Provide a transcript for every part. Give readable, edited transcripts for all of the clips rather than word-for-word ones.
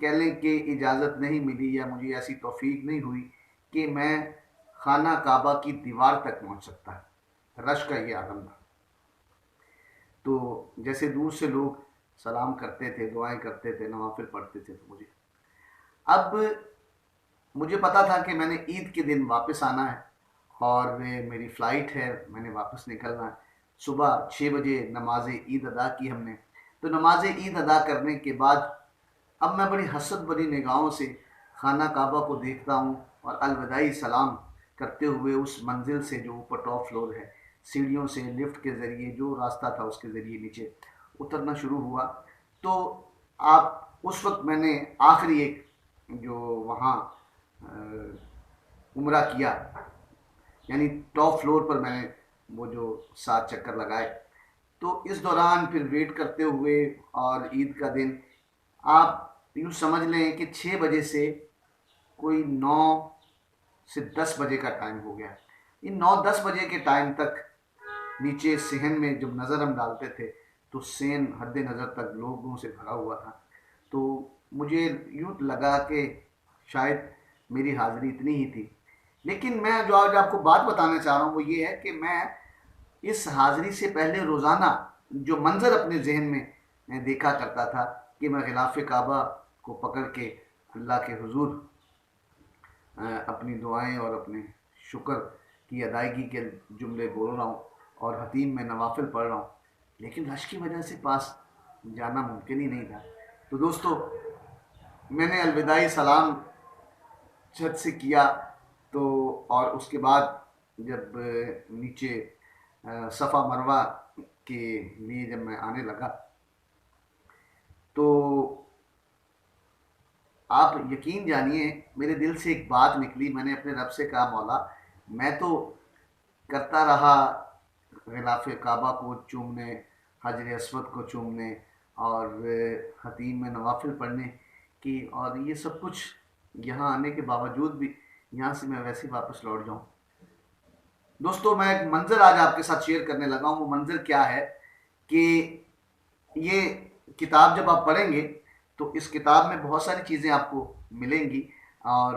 کہہ لیں کہ اجازت نہیں ملی یا مجھے ایسی توفیق نہیں ہوئی کہ میں خانہ کعبہ کی دیوار تک پہنچ سکتا، رش کا یہ عالم تھا۔ تو جیسے دور سے لوگ سلام کرتے تھے، دعائیں کرتے تھے، نوافل پڑھتے تھے، تو مجھے پتا تھا کہ میں نے عید کے دن واپس آنا ہے اور میری فلائٹ ہے، میں نے واپس نکلنا ہے۔ صبح 6 بجے نماز عید ادا کی ہم نے۔ تو نماز عید ادا کرنے کے بعد اب میں بڑی حسرت بھری نگاہوں سے خانہ کعبہ کو دیکھتا ہوں اور الوداعی سلام کرتے ہوئے اس منزل سے جو اوپر ٹاپ فلور ہے، سیڑھیوں سے لفٹ کے ذریعے جو راستہ تھا اس کے ذریعے نیچے اترنا شروع ہوا۔ تو آپ اس وقت میں نے آخری ایک جو وہاں عمرہ کیا، یعنی ٹاپ فلور پر میں نے وہ جو 7 چکر لگائے۔ تو اس دوران پھر ویٹ کرتے ہوئے اور عید کا دن آپ یوں سمجھ لیں کہ 6 بجے سے کوئی 9 سے 10 بجے کا ٹائم ہو گیا۔ ان 9-10 بجے کے ٹائم تک نیچے صحن میں جب نظر ہم ڈالتے تھے تو صحن حد نظر تک لوگوں سے بھرا ہوا تھا۔ تو مجھے یوں لگا کہ شاید میری حاضری اتنی ہی تھی، لیکن میں جو آج آپ کو بات بتانا چاہ رہا ہوں وہ یہ ہے کہ میں اس حاضری سے پہلے روزانہ جو منظر اپنے ذہن میں دیکھا کرتا تھا کہ میں غلاف کعبہ کو پکڑ کے اللہ کے حضور اپنی دعائیں اور اپنے شکر کی ادائیگی کے جملے بول رہا ہوں اور حتیم میں نوافل پڑھ رہا ہوں، لیکن رش کی وجہ سے پاس جانا ممکن ہی نہیں تھا۔ تو دوستو، میں نے الوداعی سلام چھت سے کیا، تو اور اس کے بعد جب نیچے صفا مروہ کے لیے جب میں آنے لگا تو آپ یقین جانیے میرے دل سے ایک بات نکلی۔ میں نے اپنے رب سے کہا، مولا میں تو کرتا رہا غلاف کعبہ کو چومنے، حجر اسود کو چومنے اور حتیم میں نوافل پڑھنے کی، اور یہ سب کچھ یہاں آنے کے باوجود بھی یہاں سے میں ویسے واپس لوٹ جاؤں۔ دوستو، میں ایک منظر آج آپ کے ساتھ شیئر کرنے لگا ہوں۔ وہ منظر کیا ہے کہ یہ کتاب جب آپ پڑھیں گے تو اس کتاب میں بہت ساری چیزیں آپ کو ملیں گی اور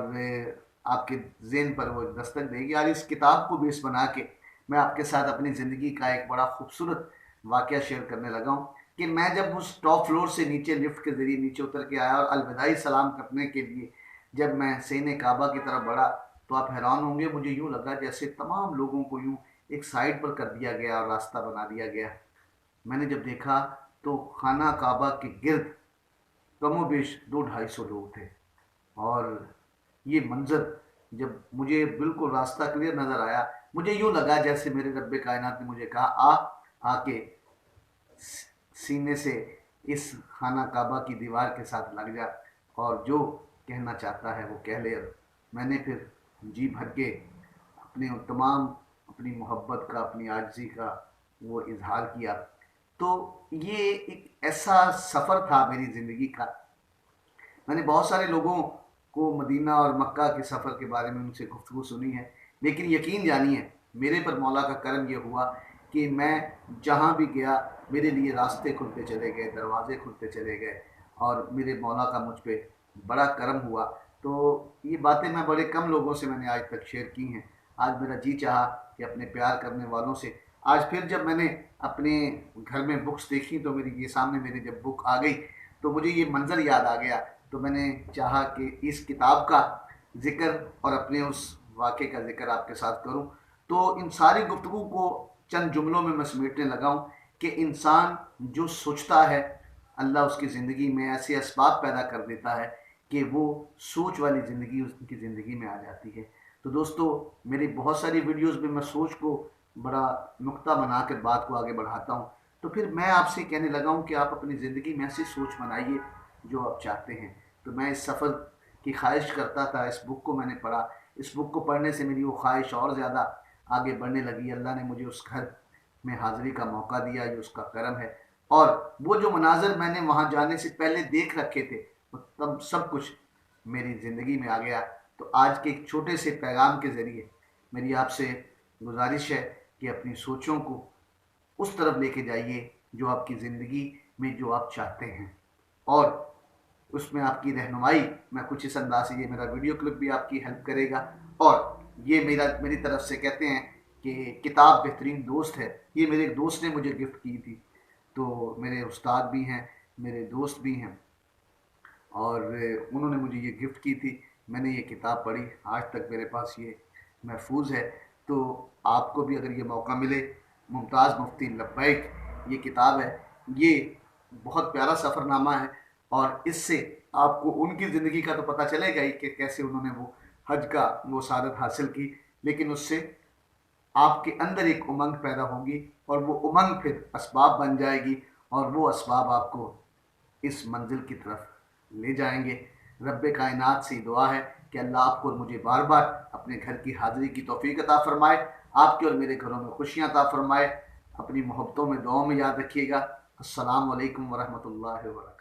آپ کے ذہن پر وہ دستک دے گی، اور اس کتاب کو بیس بنا کے میں آپ کے ساتھ اپنی زندگی کا ایک بڑا خوبصورت واقعہ شیئر کرنے لگا ہوں کہ میں جب اس ٹاپ فلور سے نیچے لفٹ کے ذریعے نیچے اتر کے آیا اور الوداعی سلام کرنے کے لیے جب میں صحن کعبہ کی طرف بڑھا تو آپ حیران ہوں گے، مجھے یوں لگا جیسے تمام لوگوں کو یوں ایک سائڈ پر کر دیا گیا اور راستہ بنا دیا گیا۔ میں نے جب دیکھا تو خانہ کعبہ کے گرد کم و بیش 200-250 لوگ تھے، اور یہ منظر جب مجھے بالکل راستہ کلیئر نظر آیا، مجھے یوں لگا جیسے میرے رب کائنات نے مجھے کہا، آ کے سینے سے اس خانہ کعبہ کی دیوار کے ساتھ لگ جا اور جو کہنا چاہتا ہے وہ کہہ لے۔ میں نے پھر جی بھر کے اپنی محبت کا، اپنی عاجزی کا وہ اظہار کیا۔ تو یہ ایک ایسا سفر تھا میری زندگی کا۔ میں نے بہت سارے لوگوں کو مدینہ اور مکہ کے سفر کے بارے میں ان سے گفتگو سنی ہے، لیکن یقین جانیے میرے پر مولا کا کرم یہ ہوا کہ میں جہاں بھی گیا میرے لیے راستے کھلتے چلے گئے، دروازے کھلتے چلے گئے، اور میرے مولا کا مجھ پہ بڑا کرم ہوا۔ تو یہ باتیں میں بڑے کم لوگوں سے میں نے آج تک شیئر کی ہیں۔ آج میرا جی چاہا کہ اپنے پیار کرنے والوں سے، آج پھر جب میں نے اپنے گھر میں بکس دیکھی تو میری یہ سامنے میری جب بک آ گئی تو مجھے یہ منظر یاد آ گیا۔ تو میں نے چاہا کہ اس کتاب کا ذکر اور اپنے اس واقعے کا ذکر آپ کے ساتھ کروں۔ تو ان ساری گفتگو کو چند جملوں میں سمیٹنے لگا ہوں کہ انسان جو سوچتا ہے اللہ اس کی زندگی میں ایسے اسباب پیدا کر دیتا ہے کہ وہ سوچ والی زندگی اس کی زندگی میں آ جاتی ہے۔ تو دوستو، میری بہت ساری ویڈیوز میں میں سوچ کو بڑا نقطہ بنا کر بات کو آگے بڑھاتا ہوں، تو پھر میں آپ سے کہنے لگا ہوں کہ آپ اپنی زندگی میں ایسی سوچ بنائیے جو آپ چاہتے ہیں۔ تو میں اس سفر کی خواہش کرتا تھا، اس بک کو میں نے پڑھا، اس بک کو پڑھنے سے میری وہ خواہش اور زیادہ آگے بڑھنے لگی۔ اللہ نے مجھے اس گھر میں حاضری کا موقع دیا، یہ اس کا کرم ہے، اور وہ جو مناظر میں نے وہاں جانے سے پہلے دیکھ رکھے تھے وہ تب سب کچھ میری زندگی میں آ گیا۔ تو آج کے ایک چھوٹے سے پیغام کے ذریعے میری آپ سے گزارش ہے کہ اپنی سوچوں کو اس طرف لے کے جائیے جو آپ کی زندگی میں جو آپ چاہتے ہیں، اور اس میں آپ کی رہنمائی میں کچھ اس انداز سے، یہ میرا ویڈیو کلپ بھی آپ کی ہیلپ کرے گا، اور یہ میری طرف سے کہتے ہیں کہ کتاب بہترین دوست ہے، یہ میرے ایک دوست نے مجھے گفٹ کی تھی، تو میرے استاد بھی ہیں، میرے دوست بھی ہیں، اور انہوں نے مجھے یہ گفٹ کی تھی، میں نے یہ کتاب پڑھی، آج تک میرے پاس یہ محفوظ ہے۔ تو آپ کو بھی اگر یہ موقع ملے، ممتاز مفتی لبیک یہ کتاب ہے، یہ بہت پیارا سفر نامہ ہے، اور اس سے آپ کو ان کی زندگی کا تو پتہ چلے گا ہی کہ کیسے انہوں نے وہ حج کا وہ سعادت حاصل کی، لیکن اس سے آپ کے اندر ایک امنگ پیدا ہوگی، اور وہ امنگ پھر اسباب بن جائے گی، اور وہ اسباب آپ کو اس منزل کی طرف لے جائیں گے۔ رب کائنات سے دعا ہے کہ اللہ آپ کو اور مجھے بار بار اپنے گھر کی حاضری کی توفیق عطا فرمائے، آپ کے اور میرے گھروں میں خوشیاں عطا فرمائے۔ اپنی محبتوں میں، دعاؤں میں یاد رکھیے گا۔ السلام علیکم ورحمۃ اللہ وبرکاتہ۔